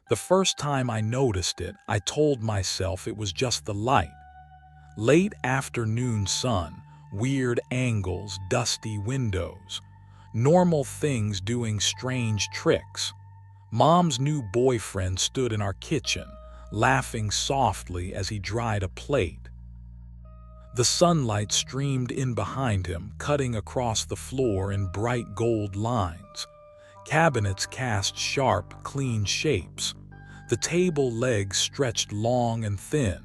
The first time I noticed it, I told myself it was just the light. Late afternoon sun, weird angles, dusty windows, normal things doing strange tricks. Mom's new boyfriend stood in our kitchen, laughing softly as he dried a plate. The sunlight streamed in behind him, cutting across the floor in bright gold lines. Cabinets cast sharp, clean shapes. The table legs stretched long and thin.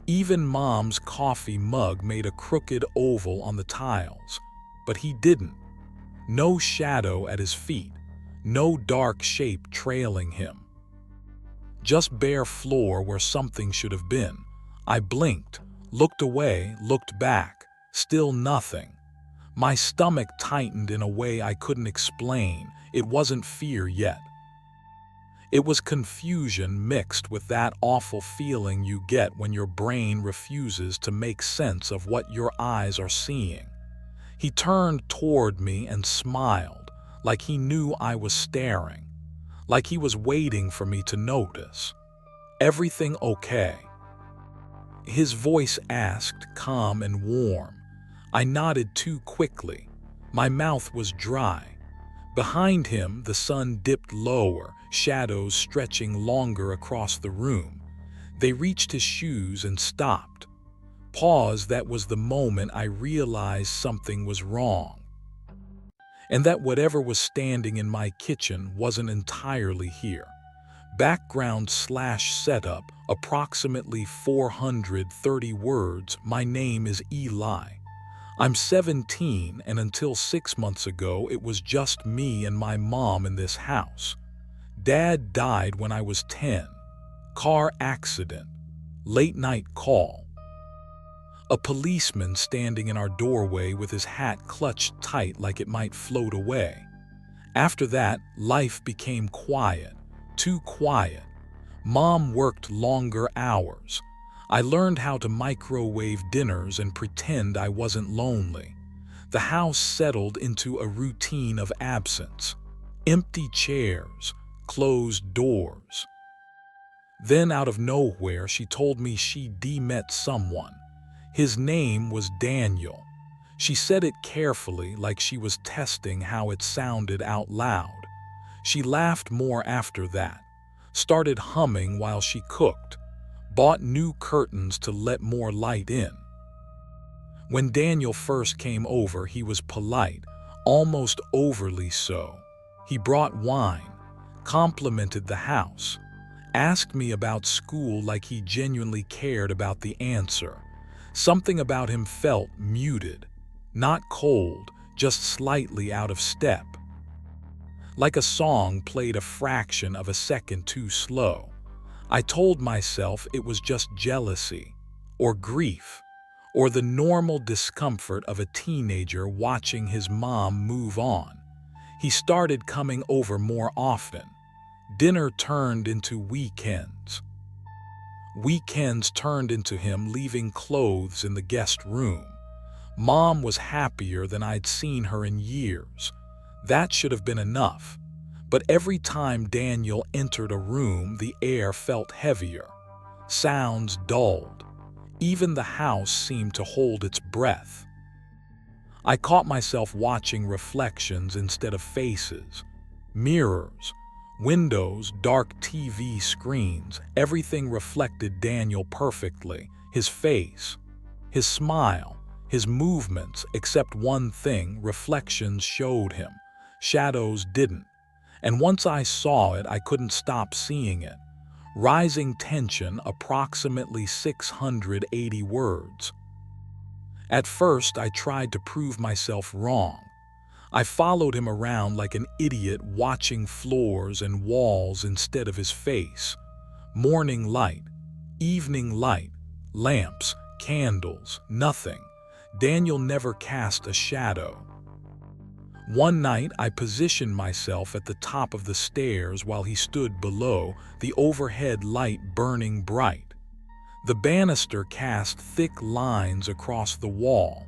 Even Mom's coffee mug made a crooked oval on the tiles. But he didn't. No shadow at his feet. No dark shape trailing him. Just bare floor where something should have been. I blinked, looked away, looked back. Still nothing. My stomach tightened in a way I couldn't explain. It wasn't fear yet. It was confusion mixed with that awful feeling you get when your brain refuses to make sense of what your eyes are seeing. He turned toward me and smiled, like he knew I was staring, like he was waiting for me to notice. "Everything okay?" His voice asked, calm and warm. I nodded too quickly. My mouth was dry. Behind him, the sun dipped lower, shadows stretching longer across the room. They reached his shoes and stopped. Pause. That was the moment I realized something was wrong. And that whatever was standing in my kitchen wasn't entirely here. Background/setup, approximately 430 words. My name is Eli. I'm 17, and until 6 months ago, it was just me and my mom in this house. Dad died when I was 10. Car accident. Late night call. A policeman standing in our doorway with his hat clutched tight like it might float away. After that, life became quiet. Too quiet. Mom worked longer hours. I learned how to microwave dinners and pretend I wasn't lonely. The house settled into a routine of absence. Empty chairs, closed doors. Then out of nowhere, she told me she met someone. His name was Daniel. She said it carefully, like she was testing how it sounded out loud. She laughed more after that, started humming while she cooked, bought new curtains to let more light in. When Daniel first came over, he was polite, almost overly so. He brought wine, complimented the house, asked me about school like he genuinely cared about the answer. Something about him felt muted, not cold, just slightly out of step. Like a song played a fraction of a second too slow. I told myself it was just jealousy, or grief, or the normal discomfort of a teenager watching his mom move on. He started coming over more often. Dinner turned into weekends. Weekends turned into him leaving clothes in the guest room. Mom was happier than I'd seen her in years. That should have been enough. But every time Daniel entered a room, the air felt heavier. Sounds dulled. Even the house seemed to hold its breath. I caught myself watching reflections instead of faces. Mirrors, windows, dark TV screens, everything reflected Daniel perfectly. His face, his smile, his movements, except one thing: reflections showed him. Shadows didn't. And once I saw it, I couldn't stop seeing it. Rising tension, approximately 680 words. At first, I tried to prove myself wrong. I followed him around like an idiot, watching floors and walls instead of his face. Morning light, evening light, lamps, candles, nothing. Daniel never cast a shadow. One night, I positioned myself at the top of the stairs while he stood below, the overhead light burning bright. The banister cast thick lines across the wall.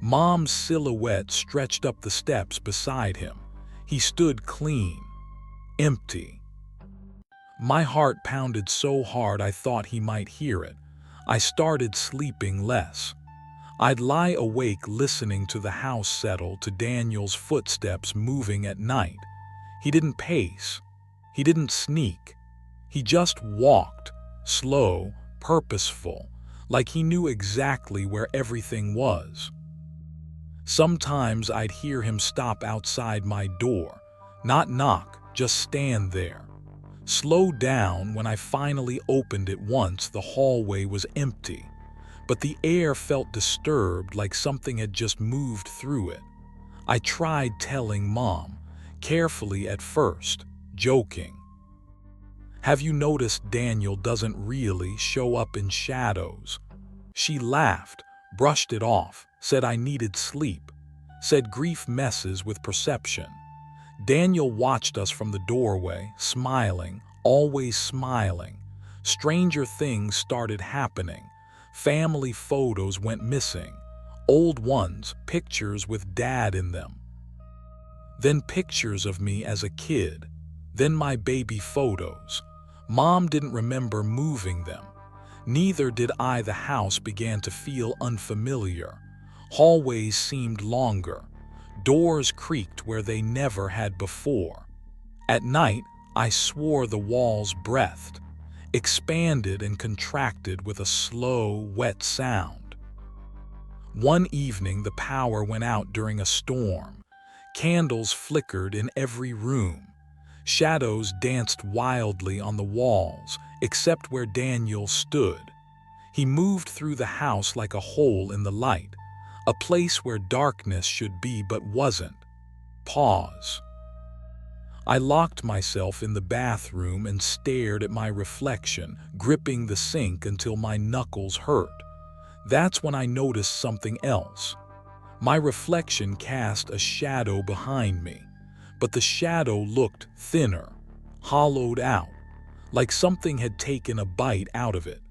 Mom's silhouette stretched up the steps beside him. He stood clean, empty. My heart pounded so hard I thought he might hear it. I started sleeping less. I'd lie awake listening to the house settle, to Daniel's footsteps moving at night. He didn't pace. He didn't sneak. He just walked, slow, purposeful, like he knew exactly where everything was. Sometimes I'd hear him stop outside my door, not knock, just stand there. Slow down. When I finally opened it once, the hallway was empty, but the air felt disturbed, like something had just moved through it. I tried telling Mom, carefully at first, joking. "Have you noticed Daniel doesn't really show up in shadows?" She laughed, brushed it off, said I needed sleep, said grief messes with perception. Daniel watched us from the doorway, smiling, always smiling. Stranger things started happening. Family photos went missing. Old ones, pictures with Dad in them. Then pictures of me as a kid. Then my baby photos. Mom didn't remember moving them. Neither did I. The house began to feel unfamiliar. Hallways seemed longer. Doors creaked where they never had before. At night, I swore the walls breathed, expanded and contracted with a slow, wet sound. One evening, the power went out during a storm. Candles flickered in every room. Shadows danced wildly on the walls, except where Daniel stood. He moved through the house like a hole in the light, a place where darkness should be but wasn't. Pause. I locked myself in the bathroom and stared at my reflection, gripping the sink until my knuckles hurt. That's when I noticed something else. My reflection cast a shadow behind me, but the shadow looked thinner, hollowed out, like something had taken a bite out of it.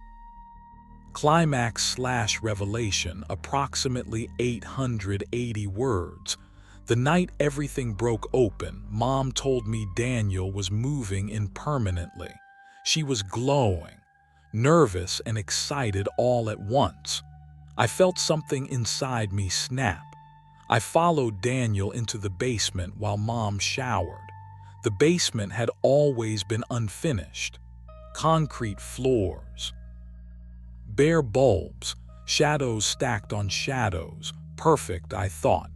Climax/revelation, approximately 880 words. The night everything broke open, Mom told me Daniel was moving in permanently. She was glowing, nervous and excited all at once. I felt something inside me snap. I followed Daniel into the basement while Mom showered. The basement had always been unfinished. Concrete floors, bare bulbs, shadows stacked on shadows. Perfect, I thought.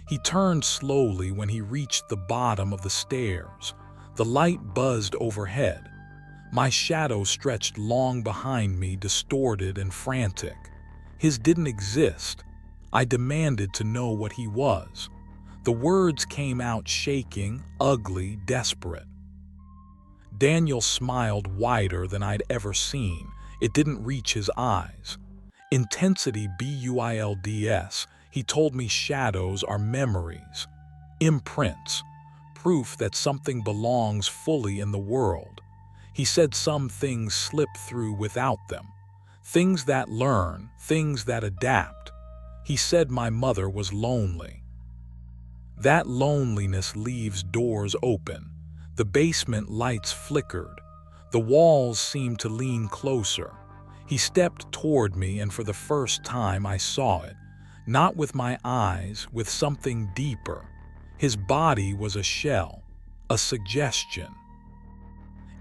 He turned slowly when he reached the bottom of the stairs. The light buzzed overhead. My shadow stretched long behind me, distorted and frantic. His didn't exist. I demanded to know what he was. The words came out shaking, ugly, desperate. Daniel smiled wider than I'd ever seen. It didn't reach his eyes. Intensity, BUILDS. He told me shadows are memories, imprints, proof that something belongs fully in the world. He said some things slip through without them. Things that learn, things that adapt. He said my mother was lonely. That loneliness leaves doors open. The basement lights flickered. The walls seemed to lean closer. He stepped toward me, and for the first time I saw it. Not with my eyes, with something deeper. His body was a shell, a suggestion.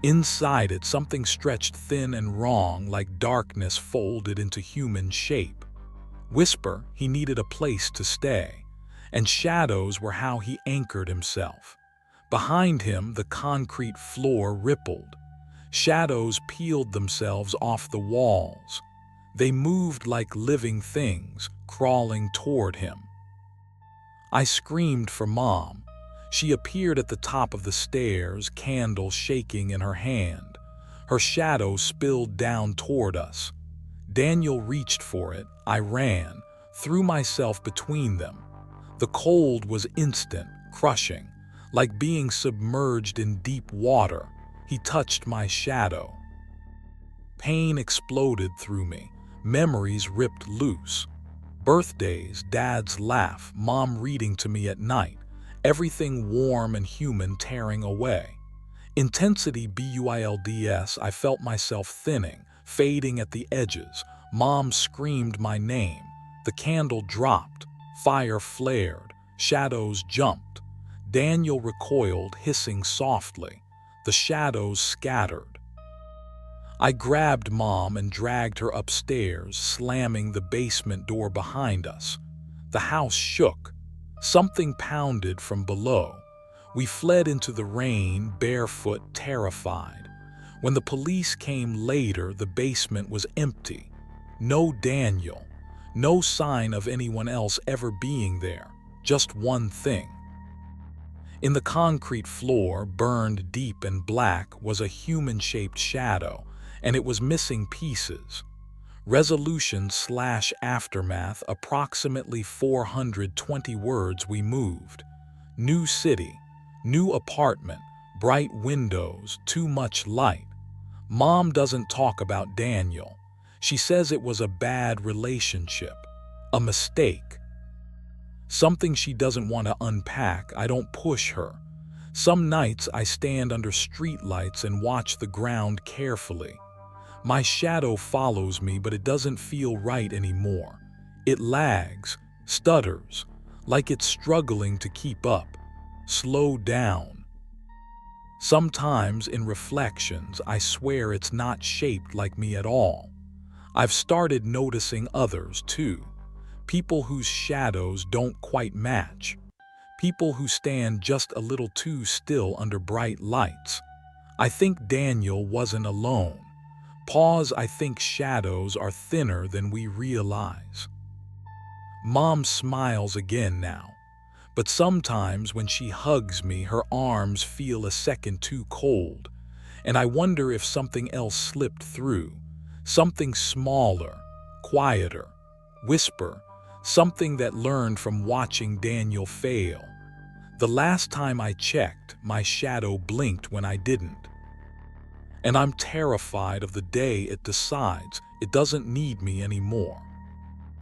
Inside it, something stretched thin and wrong, like darkness folded into human shape. Whisper, he needed a place to stay, and shadows were how he anchored himself. Behind him, the concrete floor rippled. Shadows peeled themselves off the walls. They moved like living things, crawling toward him. I screamed for Mom. She appeared at the top of the stairs, candle shaking in her hand. Her shadow spilled down toward us. Daniel reached for it. I ran, threw myself between them. The cold was instant, crushing, like being submerged in deep water. He touched my shadow. Pain exploded through me. Memories ripped loose. Birthdays, Dad's laugh, Mom reading to me at night. Everything warm and human tearing away. Intensity BUILDS, I felt myself thinning, fading at the edges. Mom screamed my name. The candle dropped. Fire flared. Shadows jumped. Daniel recoiled, hissing softly. The shadows scattered. I grabbed Mom and dragged her upstairs, slamming the basement door behind us. The house shook. Something pounded from below. We fled into the rain, barefoot, terrified. When the police came later, the basement was empty. No Daniel. No sign of anyone else ever being there. Just one thing. In the concrete floor, burned deep and black, was a human-shaped shadow, and it was missing pieces. Resolution/aftermath, approximately 420 words. We moved. New city, new apartment, bright windows, too much light. Mom doesn't talk about Daniel. She says it was a bad relationship, a mistake. Something she doesn't want to unpack. I don't push her. Some nights I stand under streetlights and watch the ground carefully. My shadow follows me, but it doesn't feel right anymore. It lags, stutters, like it's struggling to keep up. Slow down. Sometimes in reflections, I swear it's not shaped like me at all. I've started noticing others too. People whose shadows don't quite match. People who stand just a little too still under bright lights. I think Daniel wasn't alone. Pause. I think shadows are thinner than we realize. Mom smiles again now, but sometimes when she hugs me, her arms feel a second too cold, and I wonder if something else slipped through, something smaller, quieter, whisper, something that learned from watching Daniel fail. The last time I checked, my shadow blinked when I didn't. And I'm terrified of the day it decides it doesn't need me anymore.